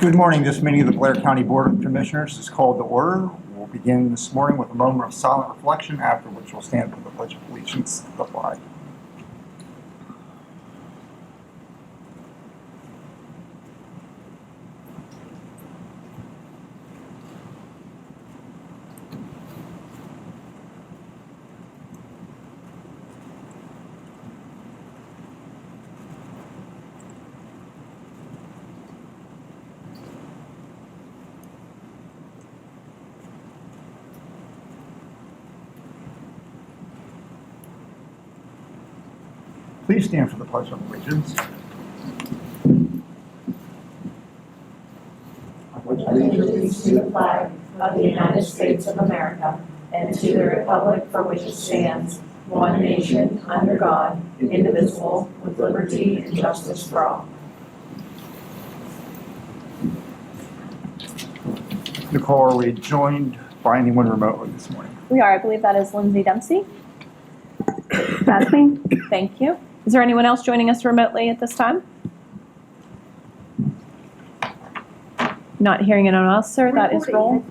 Good morning. This meeting of the Blair County Board of Commissioners is called to order. We'll begin this morning with a moment of silent reflection, after which we'll stand for the Pledge of Allegiance to the flag. Please stand for the Pledge of Allegiance. I pledge allegiance to the flag of the United States of America and to the republic for which it stands, one nation, under God, indivisible, with liberty and justice for all. Nicole, are we joined by anyone remotely this morning? We are. I believe that is Lindsay Dempsey. That's me. Thank you. Is there anyone else joining us remotely at this time? Not hearing anyone else, sir. That is roll.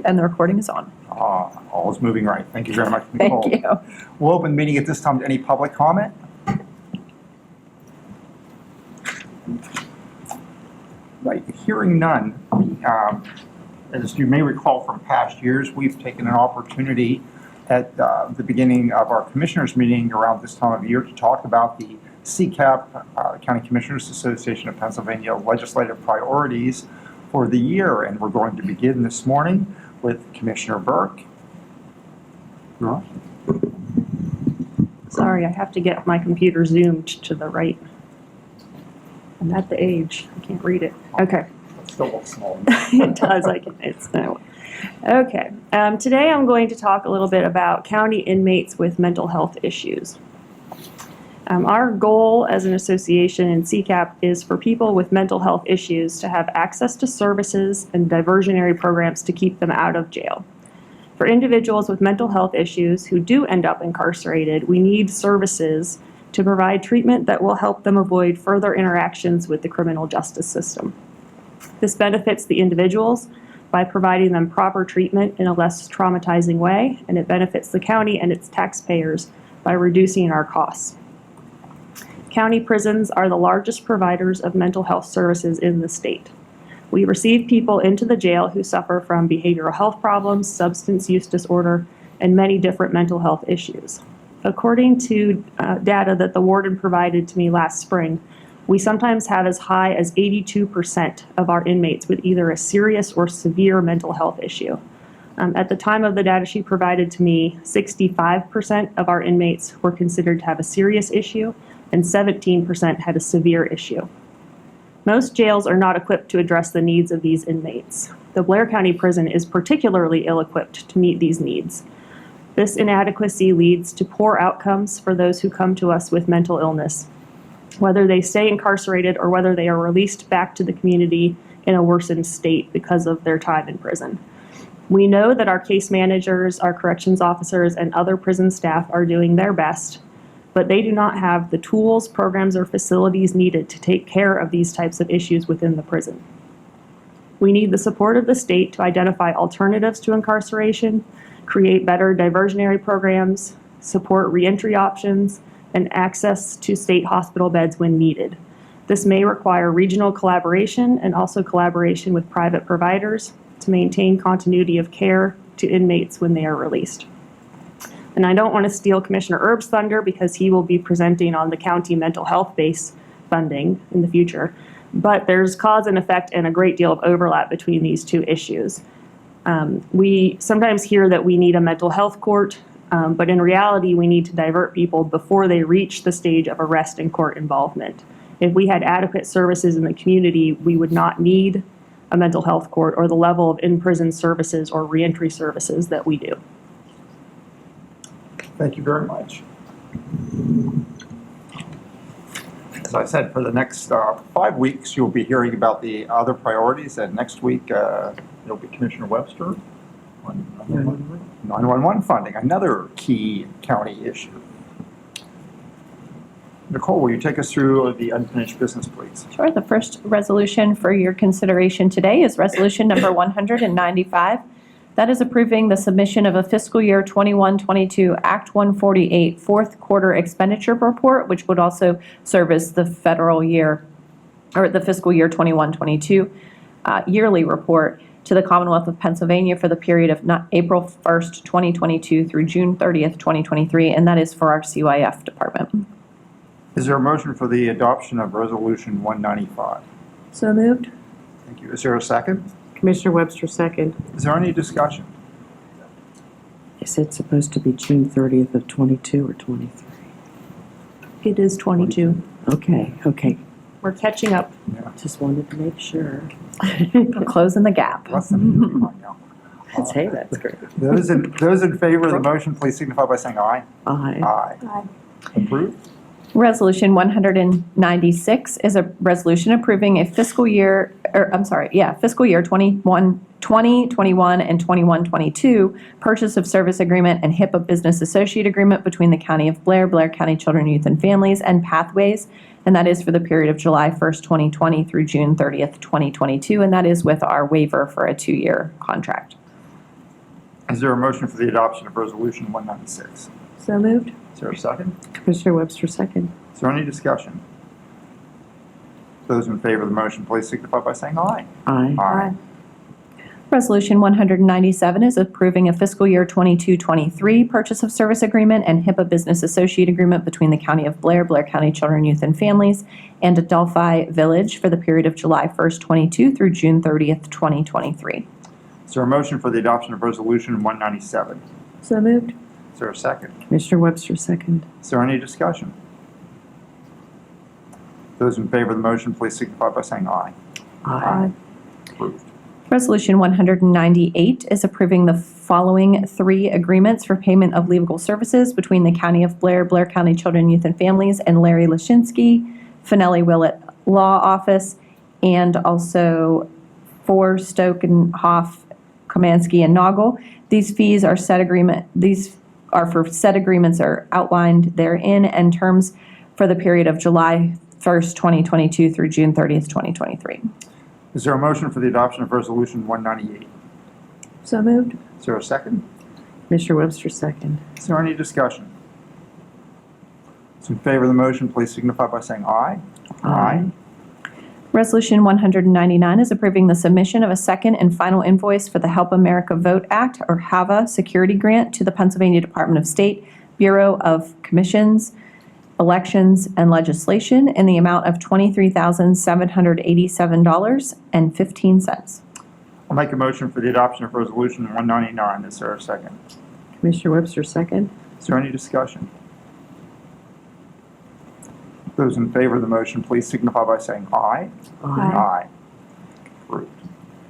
And the recording is on. All is moving right. Thank you very much, Nicole. Thank you. We'll open the meeting at this time to any public comment. Right, hearing none. As you may recall from past years, we've taken an opportunity at the beginning of our commissioners meeting around this time of year to talk about the CCAP, County Commissioners Association of Pennsylvania legislative priorities for the year. And we're going to begin this morning with Commissioner Burke. Sorry, I have to get my computer zoomed to the right. I'm at the age, I can't read it. Okay. It still looks small. It does, it's no. Okay, today I'm going to talk a little bit about county inmates with mental health issues. Our goal as an association in CCAP is for people with mental health issues to have access to services and diversionary programs to keep them out of jail. For individuals with mental health issues who do end up incarcerated, we need services to provide treatment that will help them avoid further interactions with the criminal justice system. This benefits the individuals by providing them proper treatment in a less traumatizing way, and it benefits the county and its taxpayers by reducing our costs. County prisons are the largest providers of mental health services in the state. We receive people into the jail who suffer from behavioral health problems, substance use disorder, and many different mental health issues. According to data that the warden provided to me last spring, we sometimes have as high as 82% of our inmates with either a serious or severe mental health issue. At the time of the data she provided to me, 65% of our inmates were considered to have a serious issue and 17% had a severe issue. Most jails are not equipped to address the needs of these inmates. The Blair County Prison is particularly ill-equipped to meet these needs. This inadequacy leads to poor outcomes for those who come to us with mental illness, whether they stay incarcerated or whether they are released back to the community in a worsened state because of their time in prison. We know that our case managers, our corrections officers, and other prison staff are doing their best, but they do not have the tools, programs, or facilities needed to take care of these types of issues within the prison. We need the support of the state to identify alternatives to incarceration, create better diversionary programs, support reentry options, and access to state hospital beds when needed. This may require regional collaboration and also collaboration with private providers to maintain continuity of care to inmates when they are released. And I don't want to steal Commissioner Erb's thunder because he will be presenting on the county mental health base funding in the future, but there's cause and effect and a great deal of overlap between these two issues. We sometimes hear that we need a mental health court, but in reality, we need to divert people before they reach the stage of arrest and court involvement. If we had adequate services in the community, we would not need a mental health court or the level of in-prison services or reentry services that we do. Thank you very much. As I said, for the next 5 weeks, you'll be hearing about the other priorities, and next week it'll be Commissioner Webster on 911 funding, another key county issue. Nicole, will you take us through the unfinished business, please? Sure. The first resolution for your consideration today is Resolution Number 195. That is approving the submission of a fiscal year 21-22 Act 148 fourth quarter expenditure report, which would also serve as the federal year, or the fiscal year 21-22 yearly report to the Commonwealth of Pennsylvania for the period of April 1st, 2022 through June 30th, 2023, and that is for our CYF department. Is there a motion for the adoption of Resolution 195? So moved. Thank you. Is there a second? Commissioner Webster, second. Is there any discussion? Is it supposed to be June 30th of 22 or 23? It is 22. Okay. We're catching up. Just wanted to make sure. We're closing the gap. Less than a year right now. Hey, that's great. Those in favor of the motion, please signify by saying aye. Aye. Aye. Approved. Resolution 196 is a resolution approving a fiscal year 2021 and 21-22 purchase of service agreement and HIPAA business associate agreement between the County of Blair, Blair County Children, Youth and Families, and Pathways, and that is for the period of July 1st, 2020 through June 30th, 2022, and that is with our waiver for a 2-year contract. Is there a motion for the adoption of Resolution 196? So moved. Is there a second? Commissioner Webster, second. Is there any discussion? Those in favor of the motion, please signify by saying aye. Aye. Aye. Resolution 197 is approving a fiscal year 22-23 purchase of service agreement and HIPAA business associate agreement between the County of Blair, Blair County Children, Youth and Families, and Adelphi Village for the period of July 1st, 22 through June 30th, 2023. Is there a motion for the adoption of Resolution 197? So moved. Is there a second? Commissioner Webster, second. Is there any discussion? Those in favor of the motion, please signify by saying aye. Aye. Approved. Resolution 198 is approving the following 3 agreements for payment of legal services between the County of Blair, Blair County Children, Youth and Families, and Larry Lashinsky, Finelli Willett Law Office, and also for Stokenhoff, Komansky, and Noggle. These fees are these are for said agreements are outlined therein, and terms for the period of July 1st, 2022 through June 30th, 2023. Is there a motion for the adoption of Resolution 198? So moved. Is there a second? Commissioner Webster, second. Is there any discussion? Those in favor of the motion, please signify by saying aye. Resolution 199 is approving the submission of a second and final invoice for the Help America Vote Act, or HAVA, security grant to the Pennsylvania Department of State Bureau of Commissions, Elections, and Legislation in the amount of $23,787.15. I'll make a motion for the adoption of Resolution 199. Is there a second? Commissioner Webster, second. Is there any discussion? Those in favor of the motion, please signify by saying aye. Aye. Approved.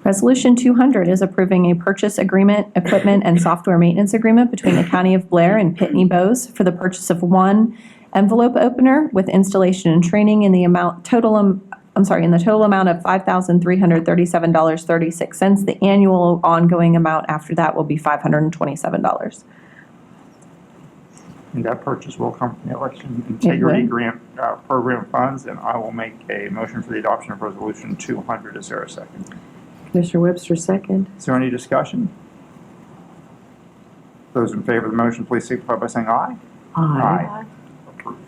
Resolution 200 is approving a purchase agreement, equipment, and software maintenance agreement between the County of Blair and Pitney Bowes for the purchase of 1 envelope opener with installation and training in the total amount of $5,337.36. The annual ongoing amount after that will be $527. And that purchase will come from the Election Integrity will. Grant Program funds, and I will make a motion for the adoption of Resolution 200. Is there a second? Commissioner Webster, second. Is there any discussion? Those in favor of the motion, please signify by saying aye. Approved.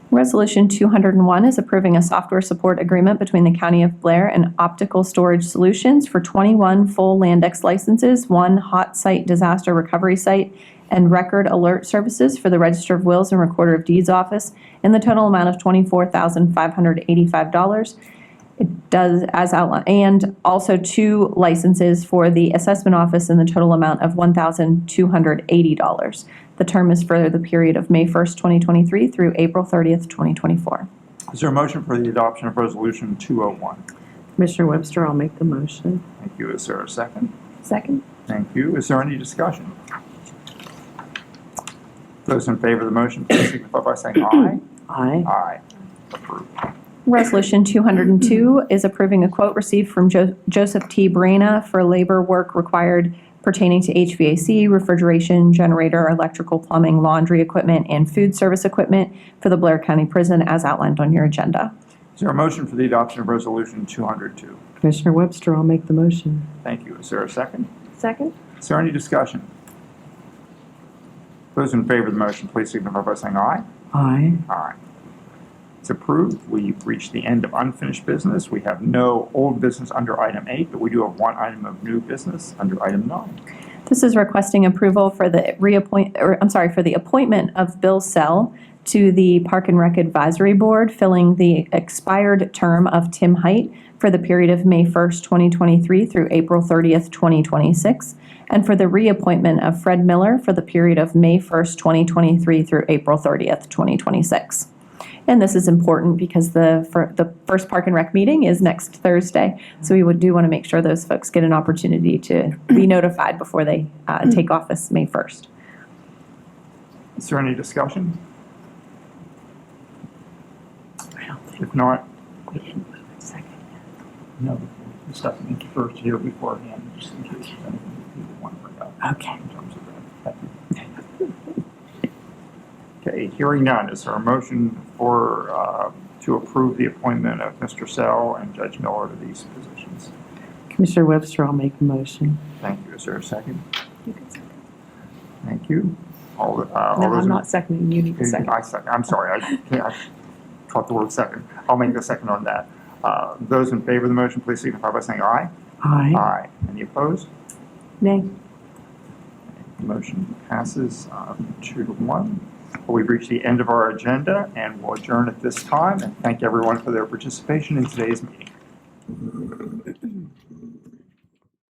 Resolution 201 is approving a software support agreement between the County of Blair and Optical Storage Solutions for 21 full Landex licenses, 1 hot site disaster recovery site, and record alert services for the Register of Wills and Recorder of Deeds office in the total amount of $24,585. It does as outlined, and also 2 licenses for the assessment office in the total amount of $1,280. The term is for the period of May 1st, 2023 through April 30th, 2024. Is there a motion for the adoption of Resolution 201? Commissioner Webster, I'll make the motion. Thank you. Is there a second? Second. Thank you. Is there any discussion? Those in favor of the motion, please signify by saying aye. Aye. Approved. Resolution 202 is approving a quote received from Joseph T. Brana for labor work required pertaining to HVAC, refrigeration, generator, electrical, plumbing, laundry equipment, and food service equipment for the Blair County Prison as outlined on your agenda. Is there a motion for the adoption of Resolution 202? Commissioner Webster, I'll make the motion. Thank you. Is there a second? Second? Is there any discussion? Those in favor of the motion, please signify by saying aye. Aye. Aye. It's approved. We've reached the end of unfinished business. We have no old business under item 8, but we do have one item of new business under item 9. This is requesting approval for the for the appointment of Bill Sell to the Park and Rec Advisory Board, filling the expired term of Tim Height for the period of May 1st, 2023 through April 30th, 2026, and for the reappointment of Fred Miller for the period of May 1st, 2023 through April 30th, 2026. And this is important because the first Park and Rec meeting is next Thursday, so we do want to make sure those folks get an opportunity to be notified before they take office May 1st. Is there any discussion? I don't think If not, we didn't move it second. no, discussing first here beforehand, just in case there's anything people want to bring up. Okay. In terms of that. Okay, hearing none, is there a motion for, to approve the appointment of Mr. Sell and Judge Miller to these positions? Commissioner Webster, I'll make the motion. Thank you. Is there a second? You can second. Thank you. All No, those I'm in- not seconding. You need to second. I second. I'm sorry. I caught the word second. I'll make the second on that. Those in favor of the motion, please signify by saying aye. Aye. Aye. Any opposed? Nay. The motion passes 2-1. We've reached the end of our agenda and we'll adjourn at this time and thank everyone for their participation in today's meeting.